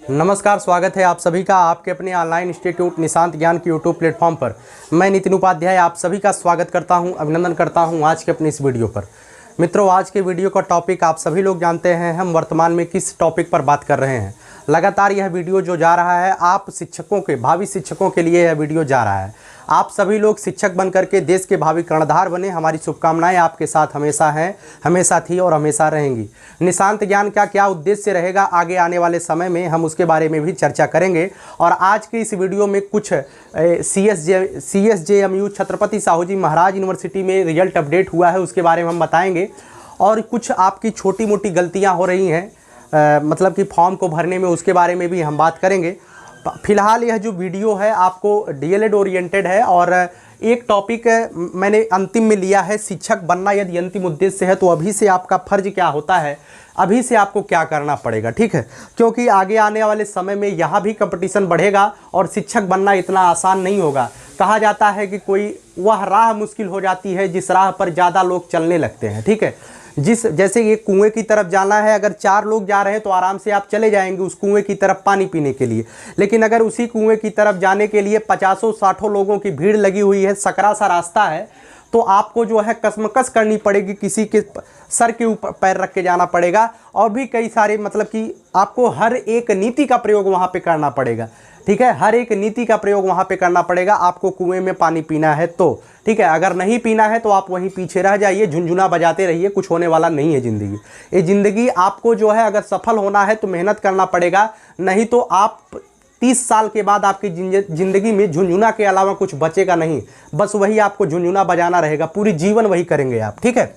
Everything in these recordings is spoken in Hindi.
नमस्कार, स्वागत है आप सभी का आपके अपने ऑनलाइन इंस्टीट्यूट निशांत ज्ञान के यूट्यूब प्लेटफॉर्म पर। मैं नितिन उपाध्याय आप सभी का स्वागत करता हूं, अभिनंदन करता हूं आज के अपने इस वीडियो पर। मित्रों, आज के वीडियो का टॉपिक आप सभी लोग जानते हैं हम वर्तमान में किस टॉपिक पर बात कर रहे हैं। लगातार यह वीडियो जो जा रहा है आप शिक्षकों के, भावी शिक्षकों के लिए यह वीडियो जा रहा है। आप सभी लोग शिक्षक बन करके देश के भावी कर्णधार बने। हमारी शुभकामनाएं आपके साथ हमेशा हैं, हमेशा थी और हमेशा रहेंगी। निशांत ज्ञान का क्या उद्देश्य रहेगा आगे आने वाले समय में, हम उसके बारे में भी चर्चा करेंगे। और आज की इस वीडियो में कुछ CSJMU छत्रपति साहू जी महाराज यूनिवर्सिटी में रिजल्ट अपडेट हुआ है, उसके बारे में हम बताएंगे। और कुछ आपकी छोटी मोटी गलतियाँ हो रही हैं मतलब कि फॉर्म को भरने में, उसके बारे में भी हम बात करेंगे। फिलहाल यह जो वीडियो है आपको DLED ओरिएंटेड है और एक टॉपिक मैंने अंतिम में लिया है, शिक्षक बनना यदि अंतिम उद्देश्य है तो अभी से आपका फर्ज क्या होता है, अभी से आपको क्या करना पड़ेगा, ठीक है। क्योंकि आगे आने वाले समय में यहाँ भी कंपटीशन बढ़ेगा और शिक्षक बनना इतना आसान नहीं होगा। कहा जाता है कि कोई वह राह मुश्किल हो जाती है जिस राह पर ज़्यादा लोग चलने लगते हैं, ठीक है। जैसे ये कुएं की तरफ जाना है, अगर 4 लोग जा रहे हैं तो आराम से आप चले जाएंगे उस कुएं की तरफ पानी पीने के लिए। लेकिन अगर उसी कुएं की तरफ जाने के लिए 50-60 लोगों की भीड़ लगी हुई है, सकरा सा रास्ता है, तो आपको जो है कसमकस करनी पड़ेगी, किसी के सर के ऊपर पैर रख के जाना पड़ेगा। और भी कई सारे मतलब कि आपको हर एक नीति का प्रयोग वहाँ पे करना पड़ेगा, ठीक है। हर एक नीति का प्रयोग वहाँ पे करना पड़ेगा। आपको कुएं में पानी पीना है तो ठीक है, अगर नहीं पीना है तो आप वहीं पीछे रह जाइए, झुनझुना बजाते रहिए, कुछ होने वाला नहीं है ज़िंदगी। ये ज़िंदगी आपको जो है अगर सफल होना है तो मेहनत करना पड़ेगा, नहीं तो आप 30 साल के बाद आपकी ज़िंदगी में झुनझुना के अलावा कुछ बचेगा नहीं, बस वही आपको झुनझुना बजाना रहेगा, पूरी जीवन वही करेंगे आप, ठीक है।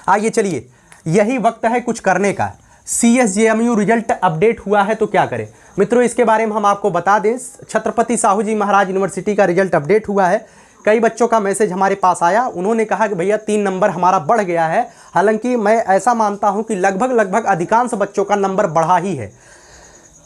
आइए चलिए, यही वक्त है कुछ करने का। CSJMU रिजल्ट अपडेट हुआ है तो क्या करें मित्रों, इसके बारे में हम आपको बता दें। छत्रपति साहू जी महाराज यूनिवर्सिटी का रिजल्ट अपडेट हुआ है। कई बच्चों का मैसेज हमारे पास आया, उन्होंने कहा कि भैया 3 नंबर हमारा बढ़ गया है। हालांकि मैं ऐसा मानता हूं कि लगभग अधिकांश बच्चों का नंबर बढ़ा ही है।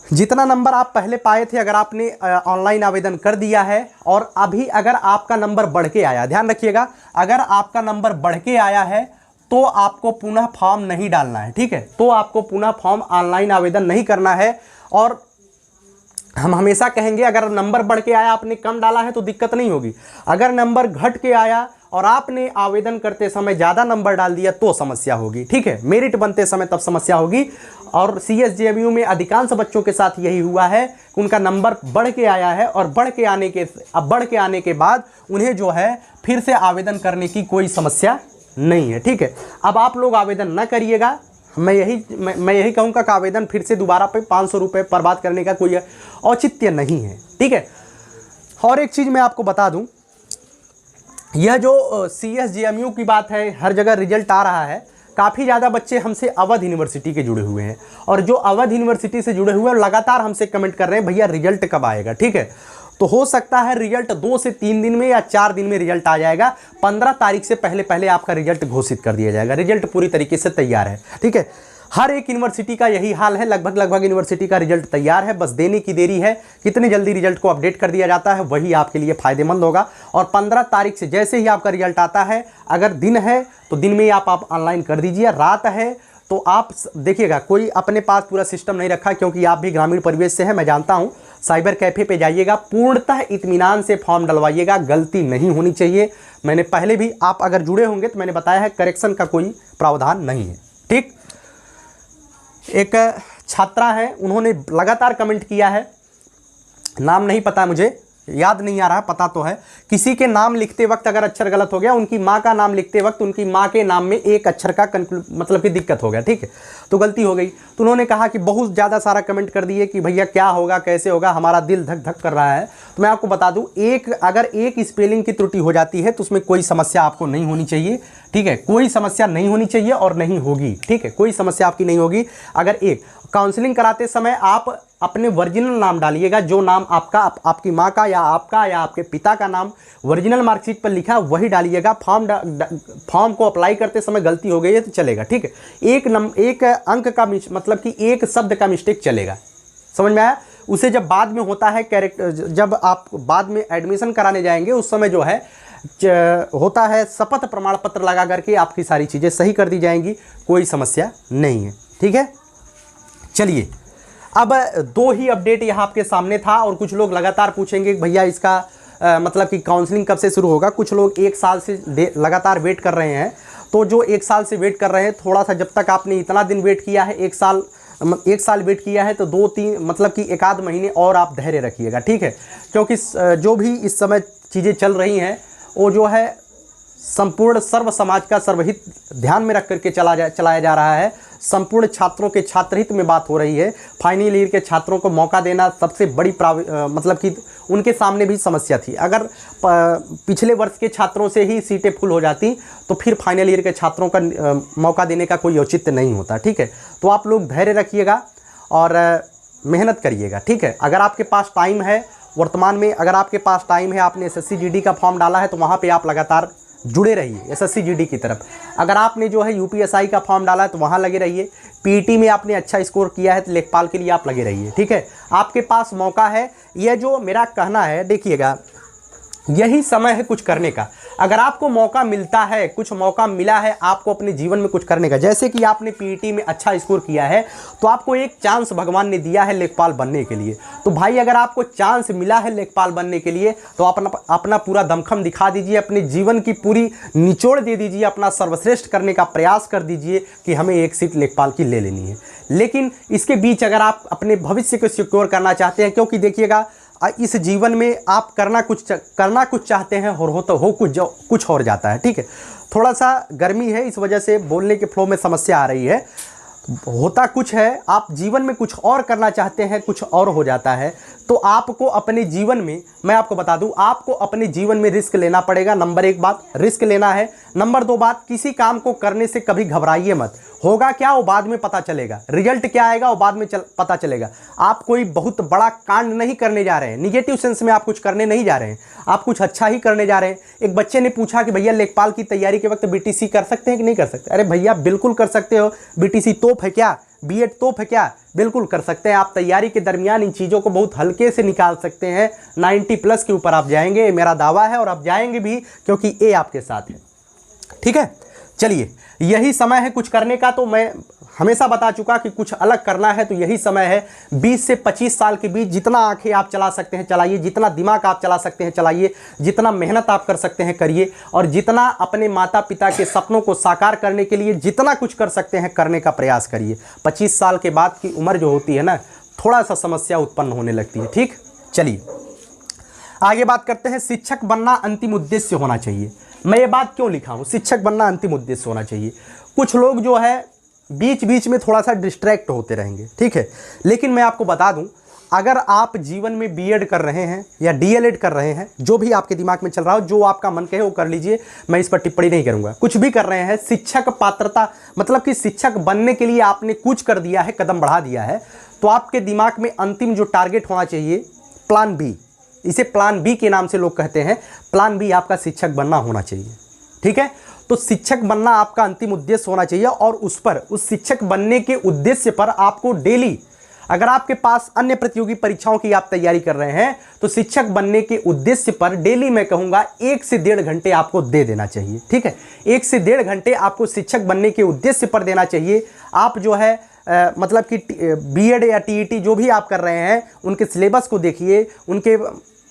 जितना नंबर आप पहले पाए थे, अगर आपने ऑनलाइन आवेदन कर दिया है और अभी अगर आपका नंबर बढ़ के आया, ध्यान रखिएगा, अगर आपका नंबर बढ़ के आया है तो आपको पुनः फॉर्म नहीं डालना है, ठीक है। तो आपको पुनः फॉर्म ऑनलाइन आवेदन नहीं करना है। और हम हमेशा कहेंगे अगर नंबर बढ़ के आया, आपने कम डाला है तो दिक्कत नहीं होगी। अगर नंबर घट के आया और आपने आवेदन करते समय ज़्यादा नंबर डाल दिया तो समस्या होगी, ठीक है। मेरिट बनते समय तब समस्या होगी। और CSJMU में अधिकांश बच्चों के साथ यही हुआ है कि उनका नंबर बढ़ के आया है और बढ़ के आने के बाद उन्हें जो है फिर से आवेदन करने की कोई समस्या नहीं है, ठीक है। अब आप लोग आवेदन न करिएगा, मैं यही कहूँगा कि आवेदन फिर से दोबारा पे 500 रुपये बर्बाद करने का कोई औचित्य नहीं है, ठीक है। और एक चीज़ मैं आपको बता दूं, यह जो CSJMU की बात है, हर जगह रिजल्ट आ रहा है। काफ़ी ज़्यादा बच्चे हमसे अवध यूनिवर्सिटी के जुड़े हुए हैं और जो अवध यूनिवर्सिटी से जुड़े हुए हैं लगातार हमसे कमेंट कर रहे हैं भैया रिजल्ट कब आएगा, ठीक है। तो हो सकता है रिजल्ट 2 से 3 दिन में या 4 दिन में रिजल्ट आ जाएगा। 15 तारीख से पहले आपका रिजल्ट घोषित कर दिया जाएगा। रिजल्ट पूरी तरीके से तैयार है, ठीक है। हर एक यूनिवर्सिटी का यही हाल है, लगभग यूनिवर्सिटी का रिजल्ट तैयार है, बस देने की देरी है। कितनी जल्दी रिजल्ट को अपडेट कर दिया जाता है वही आपके लिए फ़ायदेमंद होगा। और 15 तारीख से जैसे ही आपका रिजल्ट आता है, अगर दिन है तो दिन में ही आप ऑनलाइन कर दीजिए, रात है तो आप देखिएगा, कोई अपने पास पूरा सिस्टम नहीं रखा, क्योंकि आप भी ग्रामीण परिवेश से हैं, मैं जानता हूं। साइबर कैफ़े पे जाइएगा, पूर्णतः इत्मीनान से फॉर्म डलवाइएगा, गलती नहीं होनी चाहिए। मैंने पहले भी, आप अगर जुड़े होंगे तो मैंने बताया है, करेक्शन का कोई प्रावधान नहीं है, ठीक। एक छात्रा है, उन्होंने लगातार कमेंट किया है, नाम नहीं पता मुझे, याद नहीं आ रहा, पता तो है। किसी के नाम लिखते वक्त अगर अक्षर गलत हो गया, उनकी माँ का नाम लिखते वक्त उनकी माँ के नाम में एक अक्षर का मतलब कि दिक्कत हो गया, ठीक है, तो गलती हो गई। तो उन्होंने कहा कि बहुत ज़्यादा सारा कमेंट कर दिए कि भैया क्या होगा, कैसे होगा, हमारा दिल धक धक कर रहा है। तो मैं आपको बता दूं, अगर एक स्पेलिंग की त्रुटि हो जाती है तो उसमें कोई समस्या आपको नहीं होनी चाहिए, ठीक है। कोई समस्या नहीं होनी चाहिए और नहीं होगी, ठीक है, कोई समस्या आपकी नहीं होगी। अगर काउंसलिंग कराते समय आप अपने ओरिजिनल नाम डालिएगा, जो नाम आपकी माँ का या आपके पिता का नाम ओरिजिनल मार्कशीट पर लिखा वही डालिएगा। फॉर्म को अप्लाई करते समय गलती हो गई है तो चलेगा, ठीक है। एक अंक का मतलब कि एक शब्द का मिस्टेक चलेगा, समझ में आया। उसे जब बाद में होता है जब आप बाद में एडमिशन कराने जाएंगे उस समय जो है होता है शपथ प्रमाण पत्र लगा करके आपकी सारी चीज़ें सही कर दी जाएंगी, कोई समस्या नहीं है, ठीक है। चलिए अब दो ही अपडेट यहाँ आपके सामने था, और कुछ लोग लगातार पूछेंगे भैया इसका मतलब कि काउंसलिंग कब से शुरू होगा। कुछ लोग 1 साल से लगातार वेट कर रहे हैं, तो जो 1 साल से वेट कर रहे हैं, थोड़ा सा जब तक आपने इतना दिन वेट किया है, 1 साल वेट किया है, तो 2-3 मतलब कि 1 आध महीने और आप धैर्य रखिएगा, ठीक है। क्योंकि जो भी इस समय चीज़ें चल रही हैं वो जो है संपूर्ण सर्व समाज का सर्वहित ध्यान में रख करके चलाया जा रहा है। संपूर्ण छात्रों के छात्रहित में बात हो रही है। फाइनल ईयर के छात्रों को मौका देना सबसे बड़ी मतलब कि उनके सामने भी समस्या थी। अगर पिछले वर्ष के छात्रों से ही सीटें फुल हो जाती तो फिर फाइनल ईयर के छात्रों का मौका देने का कोई औचित्य नहीं होता, ठीक है। तो आप लोग धैर्य रखिएगा और मेहनत करिएगा, ठीक है। अगर आपके पास टाइम है, वर्तमान में अगर आपके पास टाइम है, आपने SSC GD का फॉर्म डाला है, तो वहाँ पे आप लगातार जुड़े रहिए SSC GD की तरफ। अगर आपने जो है UPSI का फॉर्म डाला है तो वहाँ लगे रहिए। PET में आपने अच्छा स्कोर किया है तो लेखपाल के लिए आप लगे रहिए, ठीक है। आपके पास मौका है। यह जो मेरा कहना है, देखिएगा, यही समय है कुछ करने का। अगर आपको मौका मिलता है, कुछ मौका मिला है आपको अपने जीवन में कुछ करने का, जैसे कि आपने PET में अच्छा स्कोर किया है तो आपको एक चांस भगवान ने दिया है लेखपाल बनने के लिए। तो भाई अगर आपको चांस मिला है लेखपाल बनने के लिए तो अपना पूरा दमखम दिखा दीजिए, अपने जीवन की पूरी निचोड़ दे दीजिए, अपना सर्वश्रेष्ठ करने का प्रयास कर दीजिए कि हमें एक सीट लेखपाल की ले लेनी है। लेकिन इसके बीच अगर आप अपने भविष्य को सिक्योर करना चाहते हैं, क्योंकि देखिएगा इस जीवन में आप करना कुछ चाहते हैं और हो कुछ और जाता है, ठीक है। थोड़ा सा गर्मी है, इस वजह से बोलने के फ्लो में समस्या आ रही है। होता कुछ है, आप जीवन में कुछ और करना चाहते हैं, कुछ और हो जाता है। तो आपको अपने जीवन में, मैं आपको बता दूं, आपको अपने जीवन में रिस्क लेना पड़ेगा। नंबर 1 बात रिस्क लेना है। नंबर 2 बात, किसी काम को करने से कभी घबराइए मत। होगा क्या वो बाद में पता चलेगा, रिजल्ट क्या आएगा वो बाद में पता चलेगा। आप कोई बहुत बड़ा कांड नहीं करने जा रहे हैं, निगेटिव सेंस में आप कुछ करने नहीं जा रहे हैं, आप कुछ अच्छा ही करने जा रहे हैं। एक बच्चे ने पूछा कि भैया लेखपाल की तैयारी के वक्त BTC कर सकते हैं कि नहीं कर सकते। अरे भैया बिल्कुल कर सकते हो। BTC तोप है क्या, B.Ed तोप है क्या, बिल्कुल कर सकते हैं। आप तैयारी के दरमियान इन चीज़ों को बहुत हल्के से निकाल सकते हैं। 90+ के ऊपर आप जाएंगे, मेरा दावा है, और आप जाएंगे भी, क्योंकि A आपके साथ है, ठीक है। चलिए, यही समय है कुछ करने का। तो मैं हमेशा बता चुका कि कुछ अलग करना है तो यही समय है। 20 से 25 साल के बीच जितना आंखें आप चला सकते हैं चलाइए, जितना दिमाग आप चला सकते हैं चलाइए, जितना मेहनत आप कर सकते हैं करिए, और जितना अपने माता पिता के सपनों को साकार करने के लिए जितना कुछ कर सकते हैं करने का प्रयास करिए। 25 साल के बाद की उम्र जो होती है ना, थोड़ा सा समस्या उत्पन्न होने लगती है, ठीक। चलिए आगे बात करते हैं। शिक्षक बनना अंतिम उद्देश्य होना चाहिए। मैं ये बात क्यों लिखा हूँ, शिक्षक बनना अंतिम उद्देश्य होना चाहिए। कुछ लोग जो है बीच बीच में थोड़ा सा डिस्ट्रैक्ट होते रहेंगे, ठीक है। लेकिन मैं आपको बता दूं, अगर आप जीवन में B.Ed कर रहे हैं या DLED कर रहे हैं, जो भी आपके दिमाग में चल रहा हो, जो आपका मन कहे वो कर लीजिए, मैं इस पर टिप्पणी नहीं करूंगा। कुछ भी कर रहे हैं, शिक्षक पात्रता मतलब कि शिक्षक बनने के लिए आपने कुछ कर दिया है, कदम बढ़ा दिया है, तो आपके दिमाग में अंतिम जो टारगेट होना चाहिए, प्लान B, इसे प्लान B के नाम से लोग कहते हैं। प्लान B आपका शिक्षक बनना होना चाहिए, ठीक है। तो शिक्षक बनना आपका अंतिम उद्देश्य होना चाहिए, और उस शिक्षक बनने के उद्देश्य पर आपको डेली, अगर आपके पास अन्य प्रतियोगी परीक्षाओं की आप तैयारी कर रहे हैं तो शिक्षक बनने के उद्देश्य पर डेली मैं कहूंगा 1 से 1.5 घंटे आपको दे देना चाहिए, ठीक है। 1 से 1.5 घंटे आपको शिक्षक बनने के उद्देश्य पर देना चाहिए। आप जो है मतलब कि B.Ed या TET जो भी आप कर रहे हैं उनके सिलेबस को देखिए, उनके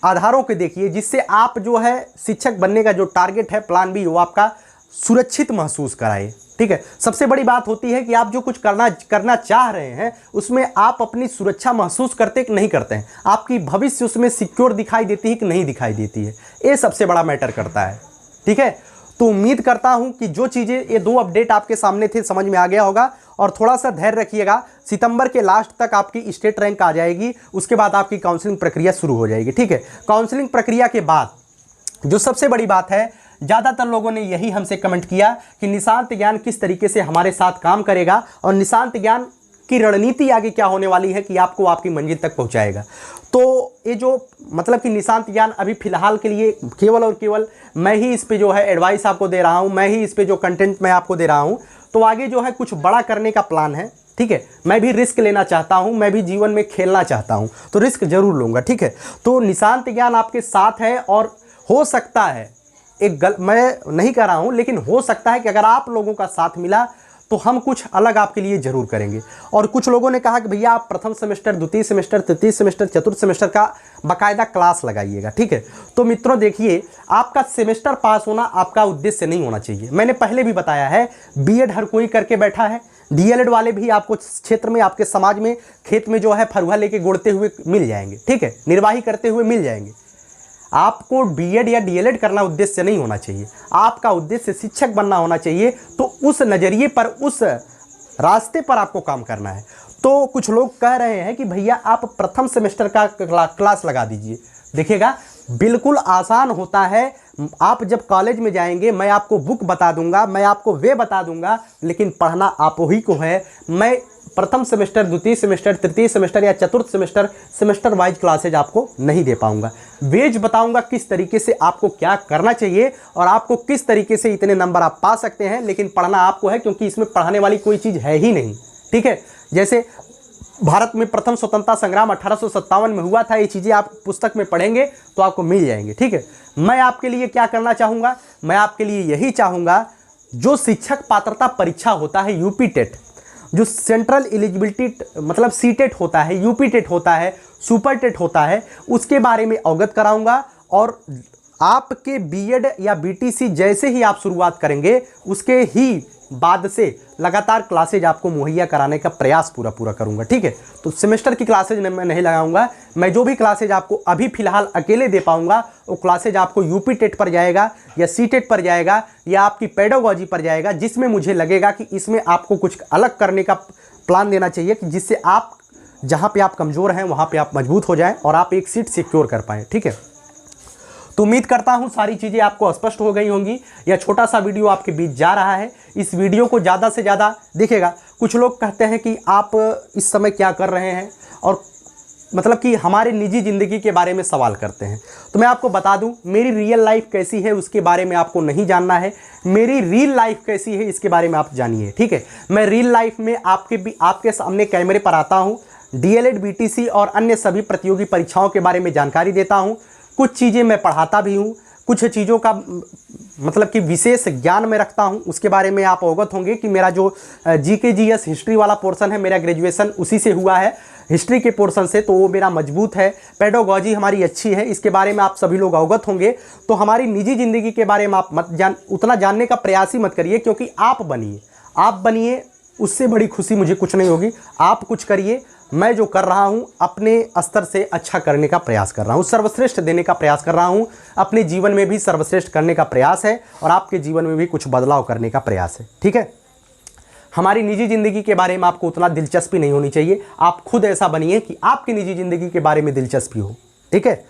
आधारों को देखिए, जिससे आप जो है शिक्षक बनने का जो टारगेट है प्लान B वो आपका सुरक्षित महसूस कराए, ठीक है। सबसे बड़ी बात होती है कि आप जो कुछ करना चाह रहे हैं उसमें आप अपनी सुरक्षा महसूस करते कि नहीं करते हैं, आपकी भविष्य उसमें सिक्योर दिखाई देती है कि नहीं दिखाई देती है, ये सबसे बड़ा मैटर करता है, ठीक है। तो उम्मीद करता हूं कि जो चीज़ें, ये 2 अपडेट आपके सामने थे, समझ में आ गया होगा। और थोड़ा सा धैर्य रखिएगा, सितंबर के लास्ट तक आपकी स्टेट रैंक आ जाएगी, उसके बाद आपकी काउंसलिंग प्रक्रिया शुरू हो जाएगी, ठीक है। काउंसलिंग प्रक्रिया के बाद जो सबसे बड़ी बात है, ज़्यादातर लोगों ने यही हमसे कमेंट किया कि निशांत ज्ञान किस तरीके से हमारे साथ काम करेगा और निशांत ज्ञान की रणनीति आगे क्या होने वाली है कि आपको आपकी मंजिल तक पहुंचाएगा। तो ये जो मतलब कि निशांत ज्ञान अभी फ़िलहाल के लिए केवल और केवल मैं ही इस पे जो है एडवाइस आपको दे रहा हूँ, मैं ही इस पे जो कंटेंट मैं आपको दे रहा हूँ। तो आगे जो है कुछ बड़ा करने का प्लान है, ठीक है। मैं भी रिस्क लेना चाहता हूँ, मैं भी जीवन में खेलना चाहता हूँ, तो रिस्क जरूर लूँगा, ठीक है। तो निशांत ज्ञान आपके साथ है, और हो सकता है मैं नहीं कह रहा हूँ, लेकिन हो सकता है कि अगर आप लोगों का साथ मिला तो हम कुछ अलग आपके लिए ज़रूर करेंगे। और कुछ लोगों ने कहा कि भैया आप प्रथम सेमेस्टर, द्वितीय सेमेस्टर, तृतीय सेमेस्टर, चतुर्थ सेमेस्टर का बाकायदा क्लास लगाइएगा, ठीक है। तो मित्रों देखिए, आपका सेमेस्टर पास होना आपका उद्देश्य नहीं होना चाहिए। मैंने पहले भी बताया है, बीएड हर कोई करके बैठा है, डीएलएड वाले भी आपको क्षेत्र में, आपके समाज में, खेत में जो है फरुहा लेके गोड़ते हुए मिल जाएंगे, ठीक है, निर्वाही करते हुए मिल जाएंगे। आपको बीएड या डीएलएड करना उद्देश्य नहीं होना चाहिए, आपका उद्देश्य शिक्षक बनना होना चाहिए। तो उस नज़रिए पर, उस रास्ते पर आपको काम करना है। तो कुछ लोग कह रहे हैं कि भैया आप प्रथम सेमेस्टर का क्लास लगा दीजिए। देखिएगा, बिल्कुल आसान होता है। आप जब कॉलेज में जाएंगे, मैं आपको बुक बता दूंगा, मैं आपको वे बता दूंगा, लेकिन पढ़ना आप ही को है। मैं प्रथम सेमेस्टर, द्वितीय सेमेस्टर, तृतीय सेमेस्टर या चतुर्थ सेमेस्टर वाइज क्लासेज आपको नहीं दे पाऊंगा। वेज बताऊंगा किस तरीके से आपको क्या करना चाहिए और आपको किस तरीके से इतने नंबर आप पा सकते हैं, लेकिन पढ़ना आपको है, क्योंकि इसमें पढ़ाने वाली कोई चीज़ है ही नहीं, ठीक है। जैसे भारत में प्रथम स्वतंत्रता संग्राम 1857 में हुआ था, ये चीज़ें आप पुस्तक में पढ़ेंगे तो आपको मिल जाएंगे, ठीक है। मैं आपके लिए क्या करना चाहूँगा, मैं आपके लिए यही चाहूँगा, जो शिक्षक पात्रता परीक्षा होता है यूपी टेट, जो सेंट्रल एलिजिबिलिटी मतलब सी टेट होता है, यूपी टेट होता है, सुपर टेट होता है, उसके बारे में अवगत कराऊंगा। और आपके बीएड या बीटीसी जैसे ही आप शुरुआत करेंगे, उसके ही बाद से लगातार क्लासेज आपको मुहैया कराने का प्रयास पूरा करूंगा, ठीक है। तो सेमेस्टर की क्लासेज मैं नहीं लगाऊंगा, मैं जो भी क्लासेज आपको अभी फ़िलहाल अकेले दे पाऊंगा, वो क्लासेज आपको यूपी टेट पर जाएगा या सी टेट पर जाएगा या आपकी पेडागोजी पर जाएगा, जिसमें मुझे लगेगा कि इसमें आपको कुछ अलग करने का प्लान देना चाहिए, कि जिससे आप जहाँ पे आप कमज़ोर हैं वहाँ पे आप मजबूत हो जाएं और आप एक सीट सिक्योर कर पाएँ, ठीक है। तो उम्मीद करता हूँ सारी चीज़ें आपको स्पष्ट हो गई होंगी। यह छोटा सा वीडियो आपके बीच जा रहा है, इस वीडियो को ज़्यादा से ज़्यादा देखिएगा। कुछ लोग कहते हैं कि आप इस समय क्या कर रहे हैं, और मतलब कि हमारे निजी ज़िंदगी के बारे में सवाल करते हैं। तो मैं आपको बता दूं, मेरी रियल लाइफ कैसी है उसके बारे में आपको नहीं जानना है, मेरी रियल लाइफ कैसी है इसके बारे में आप जानिए, ठीक है। मैं रियल लाइफ में आपके सामने कैमरे पर आता हूँ, डीएलएड, बीटीसी और अन्य सभी प्रतियोगी परीक्षाओं के बारे में जानकारी देता हूँ। कुछ चीज़ें मैं पढ़ाता भी हूँ, कुछ चीज़ों का मतलब कि विशेष ज्ञान में रखता हूँ, उसके बारे में आप अवगत होंगे कि मेरा जो जीके जीएस हिस्ट्री वाला पोर्शन है, मेरा ग्रेजुएशन उसी से हुआ है, हिस्ट्री के पोर्शन से, तो वो मेरा मजबूत है। पेडागोजी हमारी अच्छी है, इसके बारे में आप सभी लोग अवगत होंगे। तो हमारी निजी ज़िंदगी के बारे में आप उतना जानने का प्रयास ही मत करिए, क्योंकि आप बनिए, उससे बड़ी खुशी मुझे कुछ नहीं होगी। आप कुछ करिए, मैं जो कर रहा हूँ अपने स्तर से अच्छा करने का प्रयास कर रहा हूँ, सर्वश्रेष्ठ देने का प्रयास कर रहा हूँ, अपने जीवन में भी सर्वश्रेष्ठ करने का प्रयास है और आपके जीवन में भी कुछ बदलाव करने का प्रयास है, ठीक है। हमारी निजी ज़िंदगी के बारे में आपको उतना दिलचस्पी नहीं होनी चाहिए, आप खुद ऐसा बनिए कि आपकी निजी ज़िंदगी के बारे में दिलचस्पी हो, ठीक है।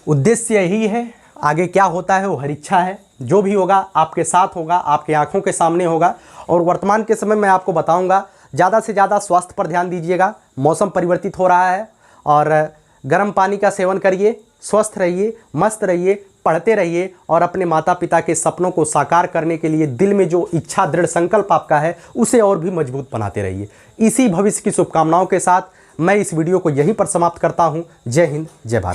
उद्देश्य यही है, आगे क्या होता है वो हर इच्छा है, जो भी होगा आपके साथ होगा, आपकी आंखों के सामने होगा। और वर्तमान के समय में आपको बताऊंगा, ज़्यादा से ज़्यादा स्वास्थ्य पर ध्यान दीजिएगा, मौसम परिवर्तित हो रहा है, और गर्म पानी का सेवन करिए, स्वस्थ रहिए, मस्त रहिए, पढ़ते रहिए और अपने माता पिता के सपनों को साकार करने के लिए दिल में जो इच्छा, दृढ़ संकल्प आपका है, उसे और भी मजबूत बनाते रहिए। इसी भविष्य की शुभकामनाओं के साथ मैं इस वीडियो को यहीं पर समाप्त करता हूँ। जय हिंद, जय भारत।